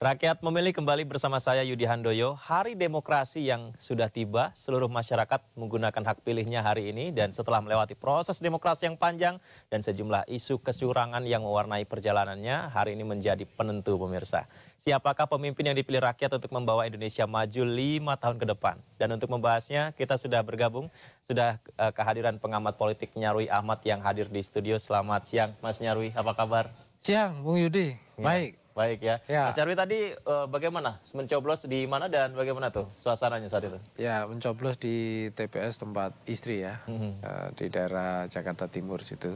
Rakyat memilih kembali bersama saya Yudi Handoyo. Hari demokrasi yang sudah tiba, seluruh masyarakat menggunakan hak pilihnya hari ini. Dan setelah melewati proses demokrasi yang panjang dan sejumlah isu kecurangan yang mewarnai perjalanannya, hari ini menjadi penentu pemirsa. Siapakah pemimpin yang dipilih rakyat untuk membawa Indonesia maju 5 tahun ke depan? Dan untuk membahasnya kita sudah bergabung, sudah kehadiran pengamat politik Nyarwi Ahmad yang hadir di studio. Selamat siang Mas Nyarwi, apa kabar? Siang Bung Yudi, baik. Baik ya. Mas Nyarwi tadi bagaimana? Mencoblos di mana dan bagaimana tuh suasananya saat itu? Ya, mencoblos di TPS tempat istri ya, di daerah Jakarta Timur situ.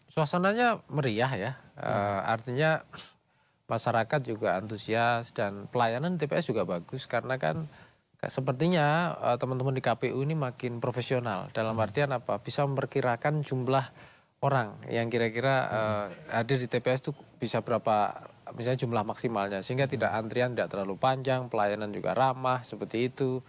Suasananya meriah ya, artinya masyarakat juga antusias dan pelayanan TPS juga bagus karena kan sepertinya teman-teman di KPU ini makin profesional. Dalam artian apa? Bisa memperkirakan jumlah orang yang kira-kira hadir di TPS itu bisa berapa, misalnya jumlah maksimalnya, sehingga tidak antrian tidak terlalu panjang, pelayanan juga ramah seperti itu.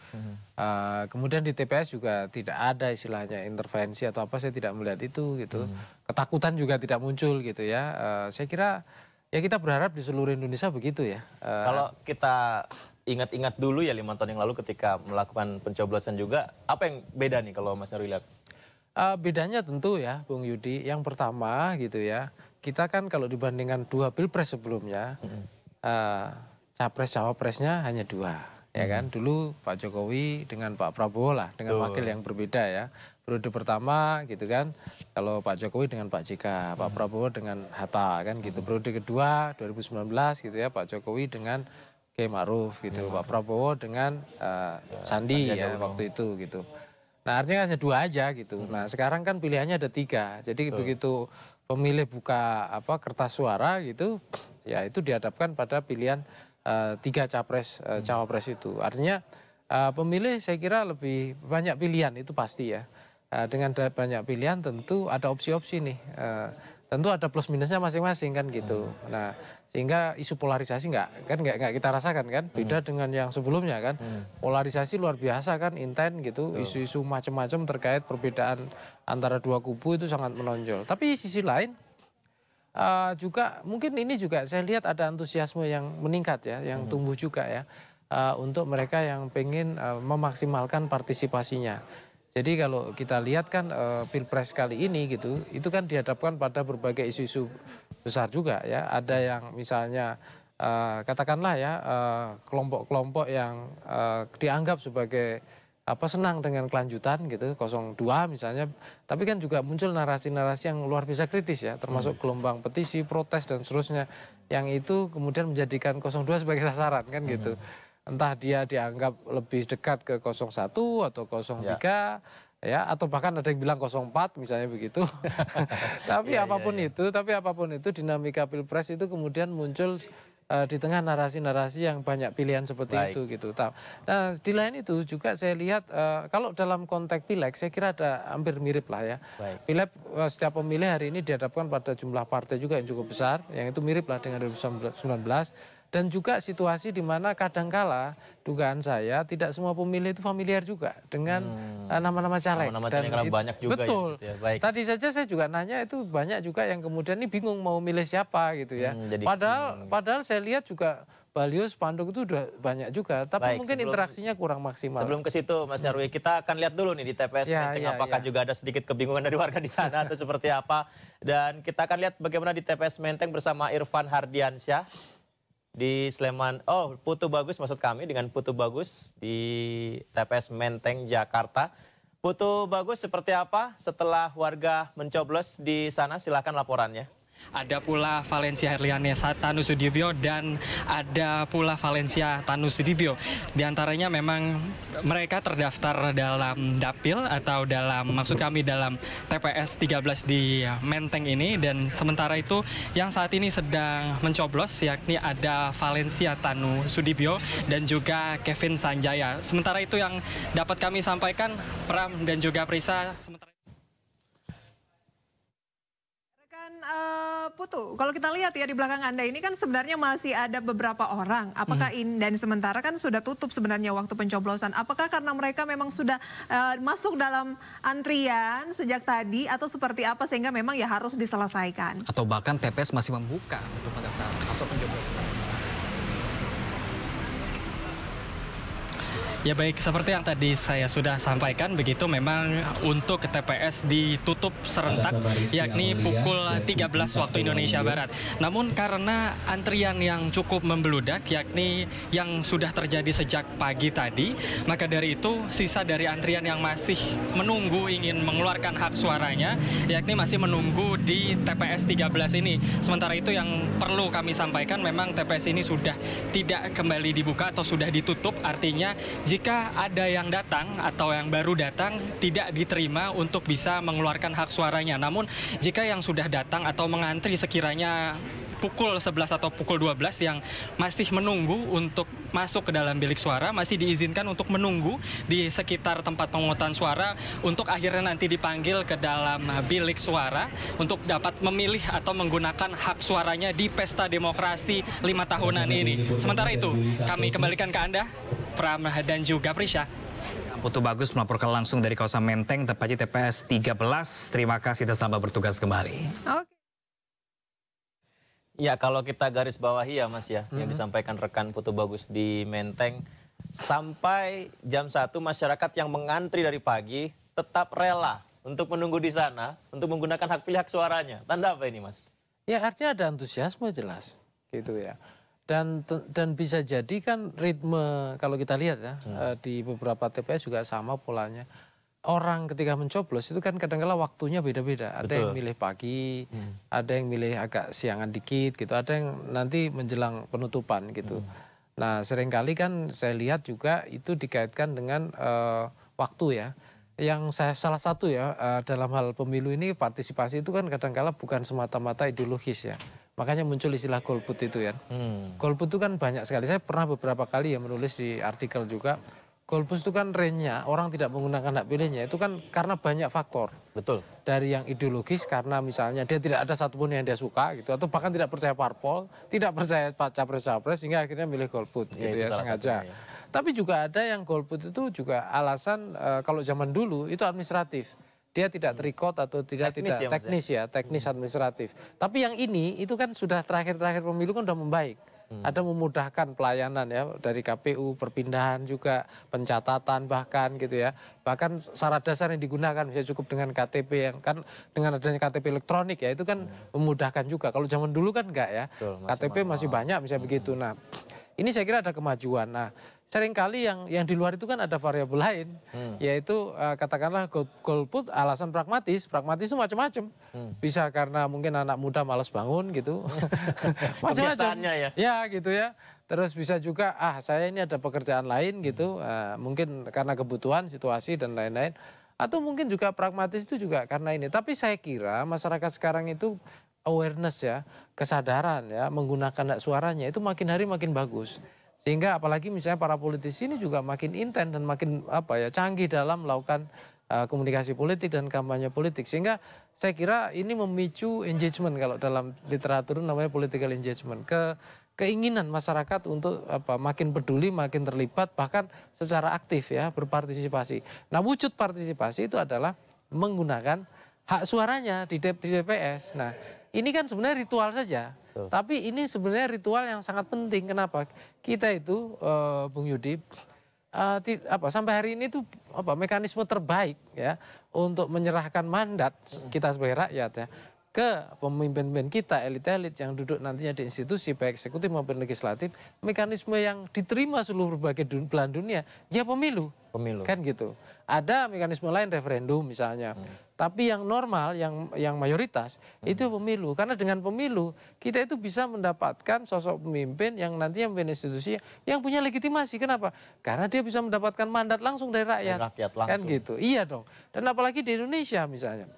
Kemudian di TPS juga tidak ada istilahnya intervensi atau apa, saya tidak melihat itu gitu. Ketakutan juga tidak muncul gitu ya. Saya kira ya kita berharap di seluruh Indonesia begitu ya. Kalau kita ingat-ingat dulu ya 5 tahun yang lalu ketika melakukan pencoblosan juga, apa yang beda nih kalau Mas Nyarwi lihat? Bedanya tentu ya Bung Yudi, yang pertama gitu ya, kita kan kalau dibandingkan 2 pilpres sebelumnya, capres-cawapresnya hanya 2, ya kan. Dulu Pak Jokowi dengan Pak Prabowo lah, dengan wakil yang berbeda ya. Periode pertama gitu kan, kalau Pak Jokowi dengan Pak JK, Pak Prabowo dengan Hatta kan gitu. Periode kedua 2019 gitu ya, Pak Jokowi dengan Kiai Ma'ruf gitu, Pak Prabowo dengan Sandi ya waktu itu gitu. Nah artinya hanya 2 aja gitu. Nah sekarang kan pilihannya ada 3. Jadi begitu pemilih buka kertas suara gitu, ya itu dihadapkan pada pilihan 3 capres cawapres itu. Artinya pemilih saya kira lebih banyak pilihan itu pasti ya. Dengan banyak pilihan tentu ada opsi-opsi nih. Tentu ada plus minusnya masing-masing kan gitu. Nah sehingga isu polarisasi nggak kita rasakan kan, beda dengan yang sebelumnya kan. Polarisasi luar biasa kan, intens gitu, isu-isu macam-macam terkait perbedaan antara 2 kubu itu sangat menonjol. Tapi sisi lain juga mungkin ini juga saya lihat ada antusiasme yang meningkat ya, yang tumbuh juga ya, untuk mereka yang pengen memaksimalkan partisipasinya. Jadi kalau kita lihat kan pilpres kali ini gitu, itu kan dihadapkan pada berbagai isu-isu besar juga ya. Ada yang misalnya katakanlah ya kelompok-kelompok yang dianggap sebagai senang dengan kelanjutan gitu, 02 misalnya. Tapi kan juga muncul narasi-narasi yang luar biasa kritis ya, termasuk gelombang petisi, protes dan seterusnya. Yang itu kemudian menjadikan 02 sebagai sasaran kan gitu. Entah dia dianggap lebih dekat ke 01 atau 03 ya, atau bahkan ada yang bilang 04 misalnya begitu. Tapi apapun itu dinamika pilpres itu kemudian muncul di tengah narasi-narasi yang banyak pilihan seperti itu gitu. Nah di lain itu juga saya lihat kalau dalam konteks pileg saya kira ada hampir mirip lah ya. Pileg setiap pemilih hari ini dihadapkan pada jumlah partai juga yang cukup besar, yang itu mirip lah dengan 2019. Dan juga situasi di mana kadangkala dugaan saya tidak semua pemilih itu familiar juga dengan nama-nama caleg. Nama-nama caleg karena banyak juga. Betul. Ya, baik. Tadi saja saya juga nanya itu banyak juga yang kemudian ini bingung mau milih siapa gitu ya. Padahal saya lihat juga baliho spanduk itu udah banyak juga, tapi mungkin interaksinya kurang maksimal. Sebelum ke situ Mas Nyarwi, kita akan lihat dulu nih di TPS Menteng apakah juga ada sedikit kebingungan dari warga di sana atau seperti apa. Dan kita akan lihat bagaimana di TPS Menteng bersama Irfan Hardiansyah di Sleman. Oh, Putu Bagus maksud kami, dengan Putu Bagus di TPS Menteng Jakarta. Putu Bagus, seperti apa setelah warga mencoblos di sana? Silakan laporannya. Ada pula Valencia Herlianesa Tanusudibio dan ada pula Valencia Tanusudibio. Di antaranya memang mereka terdaftar dalam dapil atau maksud kami dalam TPS 13 di Menteng ini, dan sementara itu yang saat ini sedang mencoblos yakni ada Valencia Tanusudibio dan juga Kevin Sanjaya. Sementara itu yang dapat kami sampaikan, Pram dan juga Prisa, Putu, kalau kita lihat ya di belakang Anda ini kan sebenarnya masih ada beberapa orang. Apakah ini, dan sementara kan sudah tutup sebenarnya waktu pencoblosan. Apakah karena mereka memang sudah masuk dalam antrian sejak tadi atau seperti apa sehingga memang ya harus diselesaikan? Atau bahkan TPS masih membuka untuk pendaftaran atau pencoblosan? Ya baik, seperti yang tadi saya sudah sampaikan, begitu memang untuk TPS ditutup serentak, yakni pukul 13 waktu Indonesia Barat. Namun karena antrian yang cukup membeludak, yakni yang sudah terjadi sejak pagi tadi, maka dari itu sisa dari antrian yang masih menunggu ingin mengeluarkan hak suaranya, yakni masih menunggu di TPS 13 ini. Sementara itu yang perlu kami sampaikan, memang TPS ini sudah tidak kembali dibuka atau sudah ditutup, artinya jika ada yang datang atau yang baru datang tidak diterima untuk bisa mengeluarkan hak suaranya. Namun jika yang sudah datang atau mengantri sekiranya pukul 11 atau pukul 12 yang masih menunggu untuk masuk ke dalam bilik suara, masih diizinkan untuk menunggu di sekitar tempat pemungutan suara untuk akhirnya nanti dipanggil ke dalam bilik suara untuk dapat memilih atau menggunakan hak suaranya di pesta demokrasi 5 tahunan ini. Sementara itu kami kembalikan ke Anda, Pram dan juga Prisha. Putu Bagus melaporkan langsung dari kawasan Menteng, tepatnya TPS 13. Terima kasih dan selamat bertugas kembali. Oke. Ya, kalau kita garis bawahi ya Mas ya, yang disampaikan rekan Putu Bagus di Menteng, sampai jam 1 masyarakat yang mengantri dari pagi tetap rela untuk menunggu di sana, untuk menggunakan hak pilih hak suaranya. Tanda apa ini Mas? Ya artinya ada antusiasme jelas gitu ya. Dan bisa jadi kan ritme kalau kita lihat ya di beberapa TPS juga sama polanya. Orang ketika mencoblos itu kan kadang-kala waktunya beda-beda. Ada yang milih pagi, ada yang milih agak siangan dikit gitu, ada yang nanti menjelang penutupan gitu. Nah seringkali kan saya lihat juga itu dikaitkan dengan waktu ya. Yang salah satu ya dalam hal pemilu ini partisipasi itu kan kadang-kala bukan semata-mata ideologis ya. Makanya muncul istilah golput itu ya. Golput itu kan banyak sekali. Saya pernah beberapa kali ya menulis di artikel juga. Golput itu kan range-nya orang tidak menggunakan hak pilihnya itu kan karena banyak faktor. Betul. Dari yang ideologis karena misalnya dia tidak ada satupun yang dia suka gitu. Atau bahkan tidak percaya parpol, tidak percaya capres-capres sehingga akhirnya milih golput gitu ya sengaja. Satunya, ya. Tapi juga ada yang golput itu juga alasan kalau zaman dulu itu administratif. Dia tidak terikot atau tidak teknis administratif. Tapi yang ini itu kan sudah terakhir-terakhir pemilu kan sudah membaik. Ada memudahkan pelayanan ya dari KPU, perpindahan juga, pencatatan bahkan gitu ya. Bahkan syarat dasar yang digunakan bisa cukup dengan KTP yang kan dengan adanya KTP elektronik ya itu kan memudahkan juga. Kalau zaman dulu kan enggak ya. Betul, KTP masih banyak misalnya begitu. Nah, ini saya kira ada kemajuan. Nah, seringkali yang di luar itu kan ada variabel lain, yaitu katakanlah golput alasan pragmatis. Pragmatis itu macam-macam. Bisa karena mungkin anak muda malas bangun gitu. Macam-macam. Ya gitu ya. Terus bisa juga saya ini ada pekerjaan lain gitu. Mungkin karena kebutuhan, situasi dan lain-lain. Atau mungkin juga pragmatis itu juga karena ini. Tapi saya kira masyarakat sekarang itu awareness ya, kesadaran ya, menggunakan hak suaranya itu makin hari makin bagus. Sehingga apalagi misalnya para politisi ini juga makin intens dan makin canggih dalam melakukan komunikasi politik dan kampanye politik. Sehingga saya kira ini memicu engagement kalau dalam literatur namanya political engagement. Keinginan masyarakat untuk makin peduli, makin terlibat bahkan secara aktif ya berpartisipasi. Nah wujud partisipasi itu adalah menggunakan hak suaranya di TPS. Nah ini kan sebenarnya ritual saja. Tapi ini sebenarnya ritual yang sangat penting. Kenapa? Kita itu, Bung Yudi, sampai hari ini tuh mekanisme terbaik ya untuk menyerahkan mandat kita sebagai rakyat ya ke pemimpin-pemimpin kita, elit-elit yang duduk nantinya di institusi baik eksekutif maupun legislatif, mekanisme yang diterima seluruh berbagai belahan dunia, ya pemilu. Kan gitu. Ada mekanisme lain referendum misalnya. Tapi yang normal, yang mayoritas itu pemilu. Karena dengan pemilu kita itu bisa mendapatkan sosok pemimpin yang nantinya memimpin institusi yang punya legitimasi. Kenapa? Karena dia bisa mendapatkan mandat langsung dari rakyat. Kan gitu. Iya dong. Dan apalagi di Indonesia misalnya.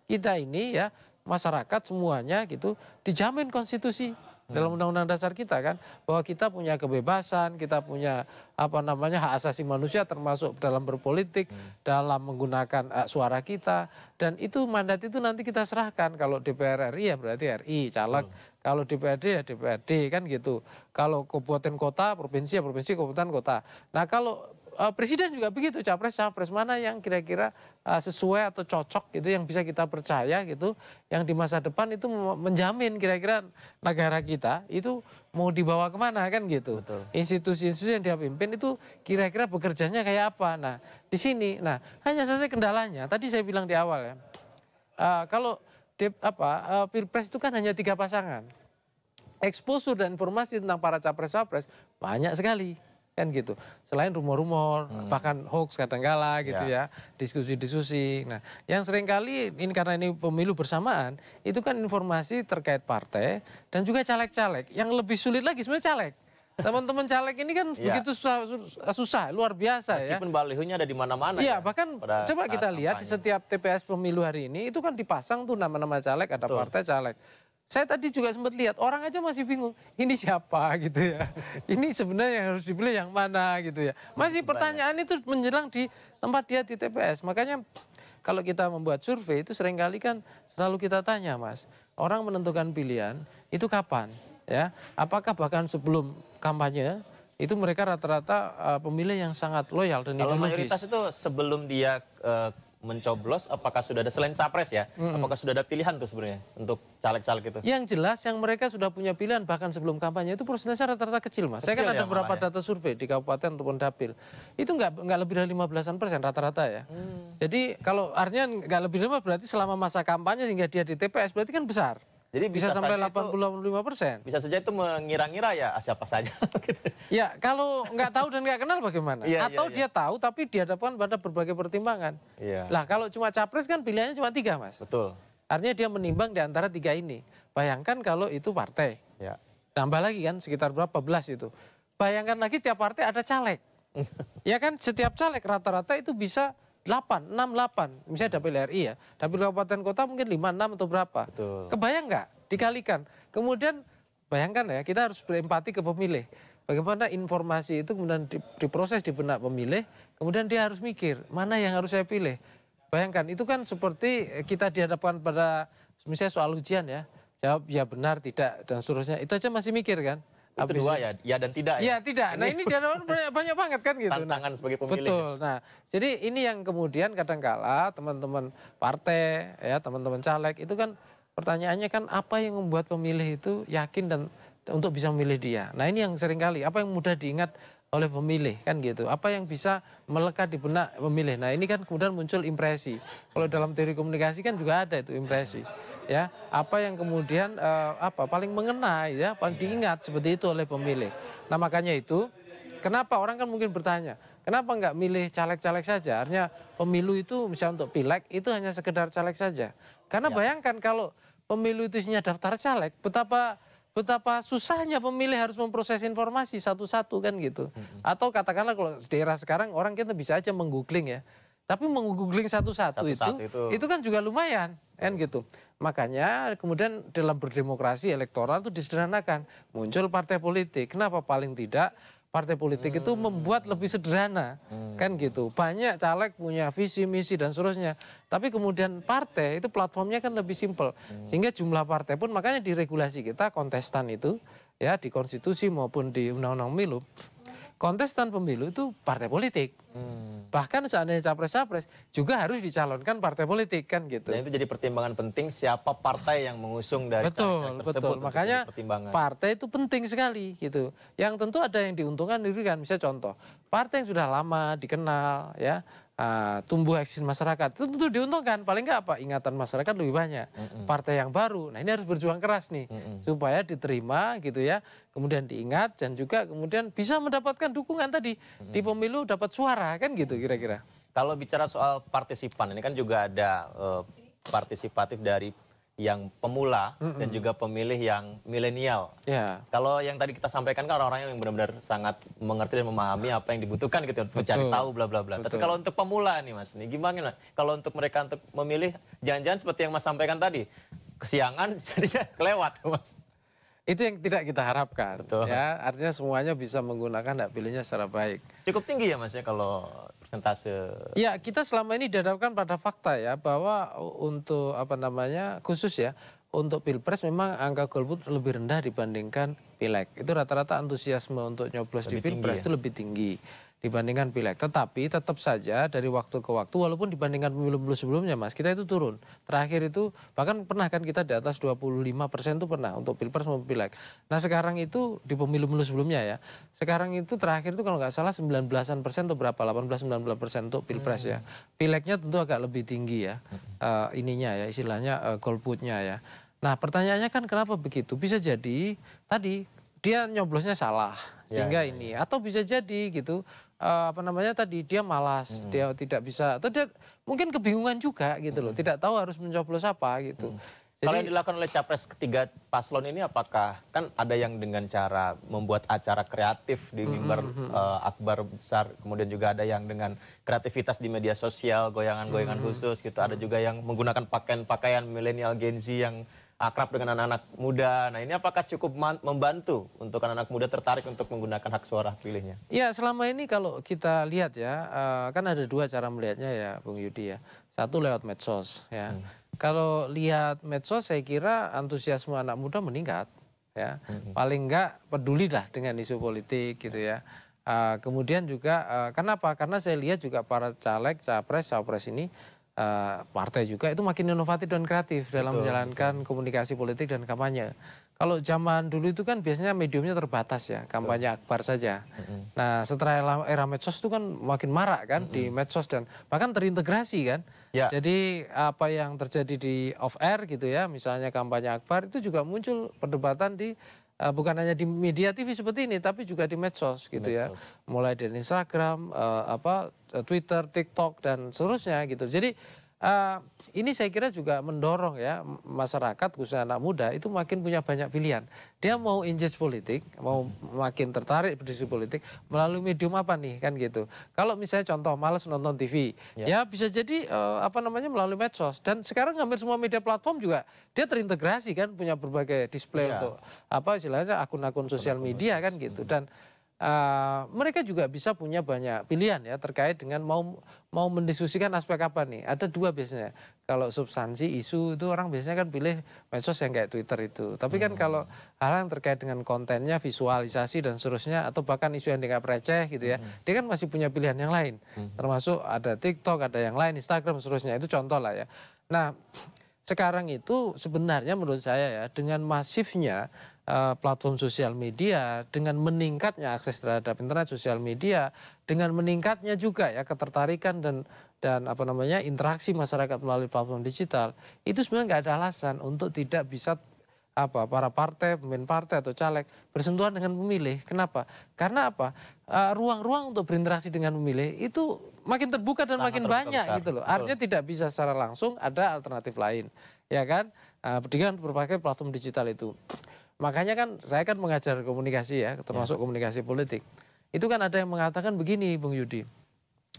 Kita ini ya masyarakat semuanya gitu dijamin konstitusi dalam undang-undang dasar kita kan bahwa kita punya kebebasan, kita punya hak asasi manusia termasuk dalam berpolitik, dalam menggunakan suara kita dan itu mandat itu nanti kita serahkan. Kalau DPR RI ya berarti RI caleg, kalau DPRD ya DPRD kan gitu. Kalau kabupaten kota, provinsi ya provinsi, kabupaten kota. Nah kalau presiden juga begitu, capres mana yang kira-kira sesuai atau cocok gitu, yang bisa kita percaya gitu, yang di masa depan itu menjamin kira-kira negara kita itu mau dibawa kemana kan gitu. Institusi-institusi yang dia pimpin itu kira-kira bekerjanya kayak apa. Nah di sini, hanya saja kendalanya. Tadi saya bilang di awal ya, kalau pilpres itu kan hanya 3 pasangan. Exposure dan informasi tentang para capres-capres banyak sekali. Kan gitu, selain rumor-rumor, bahkan hoax kadang-kala gitu ya, diskusi-diskusi. Nah, yang seringkali ini karena ini pemilu bersamaan, itu kan informasi terkait partai dan juga caleg-caleg. Yang lebih sulit lagi sebenarnya caleg. Teman-teman caleg ini kan begitu susah, luar biasa. Meskipun balihonya ada di mana-mana. Iya, bahkan coba kita lihat di setiap TPS pemilu hari ini, itu kan dipasang tuh nama-nama caleg, ada partai caleg. Saya tadi juga sempat lihat, orang aja masih bingung, ini siapa gitu ya. Ini sebenarnya yang harus dipilih yang mana gitu ya. Masih pertanyaan itu menjelang di tempat dia di TPS. Makanya kalau kita membuat survei itu seringkali kan selalu kita tanya, Mas, orang menentukan pilihan itu kapan? Ya, apakah bahkan sebelum kampanye itu mereka rata-rata pemilih yang sangat loyal dan kalau ideologis. mayoritas itu sebelum dia mencoblos, apakah sudah ada selain capres ya? Apakah sudah ada pilihan tuh sebenarnya untuk caleg-caleg itu? Yang jelas yang mereka sudah punya pilihan bahkan sebelum kampanye itu persentase rata-rata kecil, Mas. Saya kan ada beberapa data survei di kabupaten ataupun dapil. Itu nggak lebih dari 15% rata-rata ya. Jadi kalau artinya nggak lebih dari 15 berarti selama masa kampanye hingga dia di TPS berarti kan besar. Jadi bisa sampai 85%. Bisa saja itu mengira-ngira ya siapa saja. Ya kalau nggak tahu dan nggak kenal bagaimana? Atau dia tahu tapi dihadapkan pada berbagai pertimbangan. Lah kalau cuma capres kan pilihannya cuma 3, Mas. Betul. Artinya dia menimbang di antara 3 ini. Bayangkan kalau itu partai. Tambah lagi kan sekitar berapa belas itu. Bayangkan lagi tiap partai ada caleg. Ya kan setiap caleg rata-rata itu bisa 6, 8. Misalnya dapil RI ya. Dapil kabupaten kota mungkin 5, 6 atau berapa. Betul. Kebayang nggak? Dikalikan. Kemudian bayangkan ya, kita harus berempati ke pemilih. Bagaimana informasi itu kemudian diproses di benak pemilih. Kemudian dia harus mikir, mana yang harus saya pilih. Bayangkan, itu kan seperti kita dihadapkan pada misalnya soal ujian ya. Jawab ya benar, tidak, dan seterusnya. Itu aja masih mikir kan. Itu dua ya dan tidak ya? Ya tidak, nah ini banyak banget kan gitu. Tantangan sebagai pemilih. Betul, nah jadi ini yang kemudian kadangkala teman-teman partai, ya teman-teman caleg itu kan pertanyaannya kan apa yang membuat pemilih itu yakin dan untuk bisa memilih dia. Nah ini yang seringkali, apa yang mudah diingat oleh pemilih kan gitu. Apa yang bisa melekat di benak pemilih. Nah ini kan kemudian muncul impresi. Kalau dalam teori komunikasi kan juga ada itu impresi. Ya, apa yang kemudian paling mengena ya, paling diingat seperti itu oleh pemilih. Nah makanya itu kenapa orang kan mungkin bertanya, kenapa nggak milih caleg-caleg saja? Artinya pemilu itu misalnya untuk pileg itu hanya sekedar caleg saja. Karena bayangkan kalau pemilu itu isinya daftar caleg, betapa susahnya pemilih harus memproses informasi satu-satu kan gitu. Atau katakanlah kalau di era sekarang orang kita bisa aja menggoogling ya. Tapi menggoogling satu-satu itu kan juga lumayan kan gitu. Makanya kemudian dalam berdemokrasi elektoral itu disederhanakan. Muncul partai politik. Kenapa paling tidak partai politik itu membuat lebih sederhana kan gitu. Banyak caleg punya visi, misi dan seterusnya. Tapi kemudian partai itu platformnya kan lebih simpel. Sehingga jumlah partai pun makanya di regulasi kita kontestan itu ya di konstitusi maupun di undang-undang pemilu. Kontestan pemilu itu partai politik. Bahkan seandainya capres-capres juga harus dicalonkan partai politik kan gitu. Dan itu jadi pertimbangan penting siapa partai yang mengusung dari caleg tersebut. Betul. Makanya partai itu penting sekali gitu. Yang tentu ada yang diuntungkan dirugikan. Misalnya contoh, partai yang sudah lama dikenal ya, tumbuh eksis masyarakat itu tentu diuntungkan. Paling nggak apa ingatan masyarakat lebih banyak. Partai yang baru, nah ini harus berjuang keras nih supaya diterima gitu ya. Kemudian diingat dan juga kemudian bisa mendapatkan dukungan tadi di pemilu, dapat suara kan gitu kira-kira. Kalau bicara soal partisipan ini kan juga ada partisipatif dari yang pemula dan juga pemilih yang milenial. Kalau yang tadi kita sampaikan kan orang-orang yang benar-benar sangat mengerti dan memahami apa yang dibutuhkan gitu, mencari tahu bla bla bla. Tapi kalau untuk pemula nih Mas, nih gimana? Kalau untuk mereka untuk memilih, jangan-jangan seperti yang Mas sampaikan tadi, kesiangan jadinya kelewat Mas. Itu yang tidak kita harapkan. Ya, artinya semuanya bisa menggunakan hak pilihnya secara baik. Cukup tinggi ya Mas ya kalau persentase. Ya, kita selama ini dihadapkan pada fakta ya bahwa untuk khusus ya untuk Pilpres memang angka golput lebih rendah dibandingkan Pileg. Itu rata-rata antusiasme untuk nyoblos di Pilpres itu lebih tinggi dibandingkan pileg. Tetapi tetap saja dari waktu ke waktu, walaupun dibandingkan pemilu-pemilu sebelumnya Mas, kita itu turun. Terakhir itu bahkan pernah kan kita di atas 25% itu pernah untuk pilpres maupun pileg. Nah sekarang itu di pemilu-pemilu sebelumnya ya, sekarang itu terakhir itu kalau nggak salah 19% atau berapa, 18-19% untuk pilpres ya. Pilegnya tentu agak lebih tinggi ya, ininya ya istilahnya golputnya ya. Nah pertanyaannya kan kenapa begitu? Bisa jadi tadi dia nyoblosnya salah sehingga ini, atau bisa jadi gitu apa namanya tadi dia malas, dia tidak bisa, atau dia mungkin kebingungan juga gitu loh, tidak tahu harus mencoblos apa gitu. Jadi, kalau yang dilakukan oleh capres ketiga paslon ini apakah kan ada yang dengan cara membuat acara kreatif di mimbar akbar besar, kemudian juga ada yang dengan kreativitas di media sosial, goyangan-goyangan khusus gitu, ada juga yang menggunakan pakaian-pakaian milenial Gen Z yang akrab dengan anak-anak muda. Nah ini apakah cukup membantu untuk anak-anak muda tertarik untuk menggunakan hak suara pilihnya? Ya selama ini kalau kita lihat ya, kan ada dua cara melihatnya ya Bung Yudi ya. Satu lewat medsos ya. Kalau lihat medsos saya kira antusiasme anak muda meningkat ya. Paling enggak peduli lah dengan isu politik gitu ya. Kemudian juga kenapa? Karena saya lihat juga para caleg, capres, cawapres ini partai juga itu makin inovatif dan kreatif dalam menjalankan komunikasi politik dan kampanye. Kalau zaman dulu itu kan biasanya mediumnya terbatas ya, kampanye akbar saja. Nah setelah era medsos itu kan makin marak kan di medsos dan bahkan terintegrasi kan. Ya. Jadi apa yang terjadi di off air gitu ya, misalnya kampanye akbar itu juga muncul perdebatan di bukan hanya di media TV seperti ini, tapi juga di medsos gitu ya. Mulai dari Instagram, Twitter, TikTok dan seterusnya gitu. Jadi ini saya kira juga mendorong ya masyarakat khususnya anak muda itu makin punya banyak pilihan. Dia mau engage politik, mau makin tertarik berdiskusi politik melalui medium apa nih kan gitu. Kalau misalnya contoh malas nonton TV, ya bisa jadi melalui medsos. Dan sekarang hampir semua media platform juga dia terintegrasi kan, punya berbagai display untuk istilahnya akun-akun sosial media kan gitu. Dan mereka juga bisa punya banyak pilihan ya terkait dengan mau mendiskusikan aspek apa nih. Ada dua biasanya. Kalau substansi isu itu orang biasanya kan pilih medsos yang kayak Twitter itu. Tapi kan kalau hal yang terkait dengan kontennya, visualisasi dan seterusnya, atau bahkan isu yang dianggap receh gitu ya, dia kan masih punya pilihan yang lain. Termasuk ada TikTok, ada yang lain, Instagram, seterusnya. Itu contoh lah ya. Nah sekarang itu sebenarnya menurut saya ya dengan masifnya platform sosial media, dengan meningkatnya akses terhadap internet, sosial media, dengan meningkatnya juga ya ketertarikan dan interaksi masyarakat melalui platform digital, itu sebenarnya nggak ada alasan untuk tidak bisa para partai, pemimpin partai atau caleg bersentuhan dengan pemilih. Kenapa? Karena ruang-ruang untuk berinteraksi dengan pemilih itu makin terbuka dan makin banyak gitu loh. Artinya tidak bisa secara langsung, ada alternatif lain, ya kan? Dengan berbagai platform digital itu. Makanya kan saya kan mengajar komunikasi ya, termasuk komunikasi politik. Itu kan ada yang mengatakan begini Bung Yudi.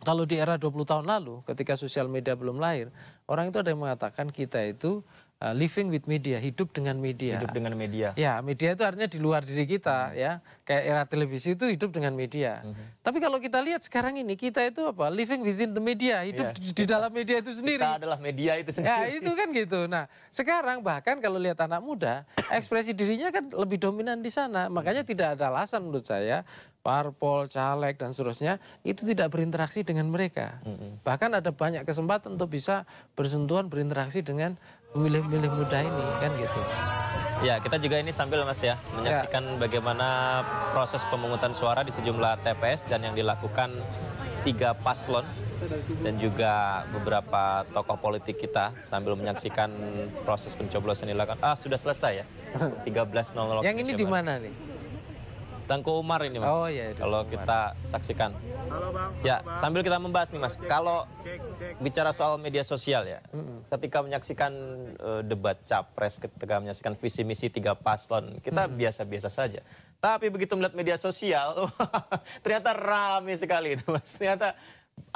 Kalau di era 20 tahun lalu ketika sosial media belum lahir, orang itu ada yang mengatakan kita itu living with media, hidup dengan media. Hidup dengan media. Ya, media itu artinya di luar diri kita ya. Kayak era televisi itu hidup dengan media. Tapi kalau kita lihat sekarang ini kita itu living within the media, hidup di dalam media itu sendiri. Kita adalah media itu sendiri. Ya, itu kan gitu. Nah, sekarang bahkan kalau lihat anak muda, ekspresi dirinya kan lebih dominan di sana. Makanya tidak ada alasan menurut saya parpol, caleg dan seterusnya itu tidak berinteraksi dengan mereka. Bahkan ada banyak kesempatan untuk bisa bersentuhan berinteraksi dengan pemilih-pemilih muda ini kan gitu. Ya, kita juga ini sambil Mas ya menyaksikan bagaimana proses pemungutan suara di sejumlah TPS dan yang dilakukan 3 paslon dan juga beberapa tokoh politik kita sambil menyaksikan proses pencoblosan dilakukan. Sudah selesai ya. 13.00. Yang ini di mana nih? Tengku Umar ini Mas. Oh iya, kalau kita saksikan. Halo Bang. Ya, sambil kita membahas nih Mas. Kalau bicara soal media sosial ya. Ketika menyaksikan debat capres, ketika menyaksikan visi misi 3 paslon, kita biasa-biasa saja. Tapi begitu melihat media sosial, ternyata ramai sekali itu Mas. Ternyata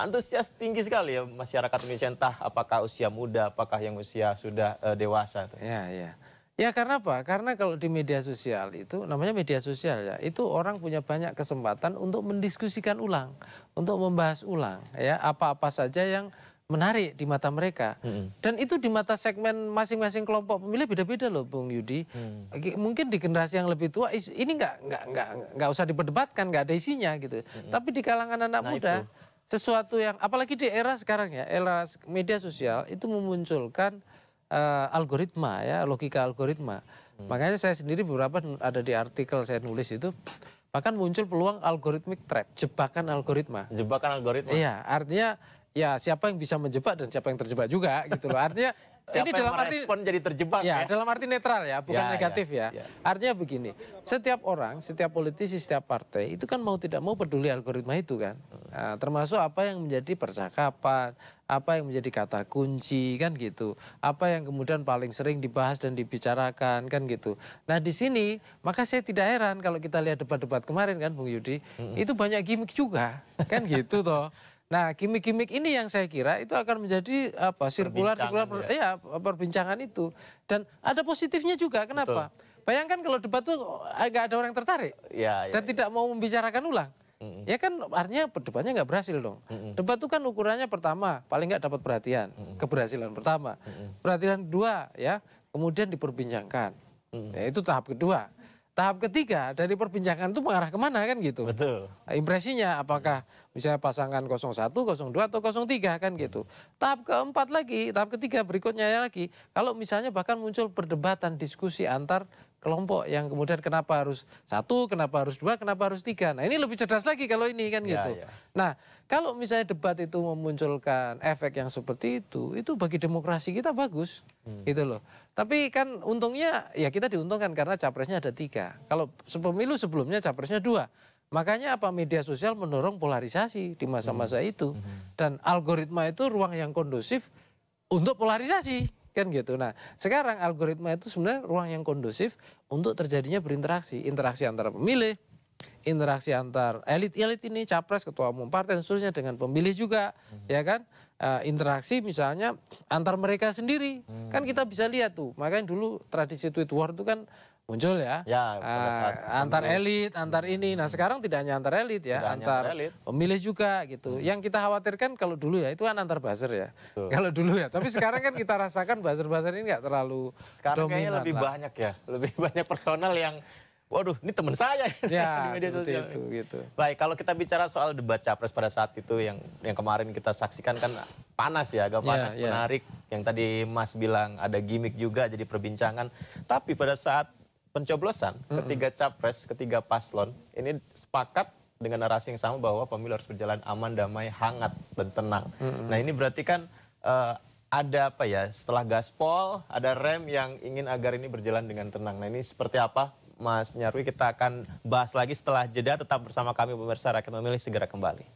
antusias tinggi sekali ya masyarakat Indonesia, entah apakah usia muda, apakah yang usia sudah dewasa. Ya, ya. Ya karena apa? Karena kalau di media sosial itu, namanya media sosial ya, itu orang punya banyak kesempatan untuk mendiskusikan ulang, untuk membahas ulang ya apa-apa saja yang menarik di mata mereka. Dan itu di mata segmen masing-masing kelompok pemilih beda-beda loh Bung Yudi. Mungkin di generasi yang lebih tua ini nggak usah diperdebatkan, nggak ada isinya gitu. Tapi di kalangan anak muda sesuatu yang apalagi di era sekarang ya, era media sosial itu memunculkan algoritma ya, logika algoritma. Makanya saya sendiri beberapa ada di artikel saya nulis itu bahkan muncul peluang algorithmic trap, jebakan algoritma. Jebakan algoritma. Iya, artinya ya siapa yang bisa menjebak dan siapa yang terjebak juga gitu loh. Artinya siapa ini yang dalam arti merespon jadi terjebak ya, ya. dalam arti netral ya, bukan negatif ya. Artinya begini, setiap orang, setiap politisi, setiap partai itu kan mau tidak mau peduli algoritma itu kan. Nah, termasuk apa yang menjadi percakapan, apa yang menjadi kata kunci kan gitu. Apa yang kemudian paling sering dibahas dan dibicarakan kan gitu. Nah di sini maka saya tidak heran kalau kita lihat debat-debat kemarin kan Bung Yudi, itu banyak gimmick juga kan gitu toh. Nah, gimmick-gimmick ini yang saya kira itu akan menjadi sirkular perbincangan itu. Dan ada positifnya juga. Kenapa? Bayangkan kalau debat tuh nggak ada orang yang tertarik dan tidak mau membicarakan ulang. Ya kan artinya debatnya nggak berhasil dong. Debat itu kan ukurannya pertama paling nggak dapat perhatian, keberhasilan pertama. Perhatian kedua ya, kemudian diperbincangkan. Ya, itu tahap kedua. Tahap ketiga dari perbincangan itu mengarah kemana kan gitu. Betul. Impresinya apakah misalnya pasangan 01, 02 atau 03 kan gitu. Tahap keempat lagi, tahap ketiga berikutnya lagi. Kalau misalnya bahkan muncul perdebatan diskusi antar kelompok yang kemudian kenapa harus 1, kenapa harus 2, kenapa harus 3. Nah ini lebih cerdas lagi kalau ini kan gitu. Nah kalau misalnya debat itu memunculkan efek yang seperti itu bagi demokrasi kita bagus gitu loh. Tapi kan untungnya ya kita diuntungkan karena capresnya ada 3. Kalau pemilu sebelumnya capresnya 2. Makanya apa media sosial mendorong polarisasi di masa-masa itu. Dan algoritma itu ruang yang kondusif untuk polarisasi. Kan gitu. Nah sekarang algoritma itu sebenarnya ruang yang kondusif untuk terjadinya berinteraksi. Interaksi antara pemilih, interaksi antar elit-elit ini, capres, ketua umum partai dan seterusnya dengan pemilih juga. Ya kan. Interaksi misalnya antar mereka sendiri. Kan kita bisa lihat tuh. Makanya dulu tradisi tweet war itu kan muncul ya. Antar elit, antar ini. Nah sekarang tidak hanya antar elit ya. Antar pemilih juga gitu. Yang kita khawatirkan kalau dulu ya itu kan antar buzzer ya. Kalau dulu ya. Tapi sekarang kan kita rasakan buzzer-buzzer ini nggak terlalu sekarang dominan. Kayaknya lebih banyak ya. Lebih banyak personal yang waduh, ini teman saya ya, di media sosial. Itu, gitu. Baik, kalau kita bicara soal debat capres pada saat itu yang kemarin kita saksikan kan panas ya, agak panas, menarik. Yang tadi Mas bilang ada gimmick juga jadi perbincangan. Tapi pada saat pencoblosan, ketiga capres, ketiga paslon, ini sepakat dengan narasi yang sama bahwa pemilu harus berjalan aman, damai, hangat, dan tenang. Nah ini berarti kan ada apa ya, setelah gaspol, ada rem yang ingin agar ini berjalan dengan tenang. Nah ini seperti apa? Mas Nyarwi, kita akan bahas lagi setelah jeda. Tetap bersama kami pemirsa Rakyat Memilih, segera kembali.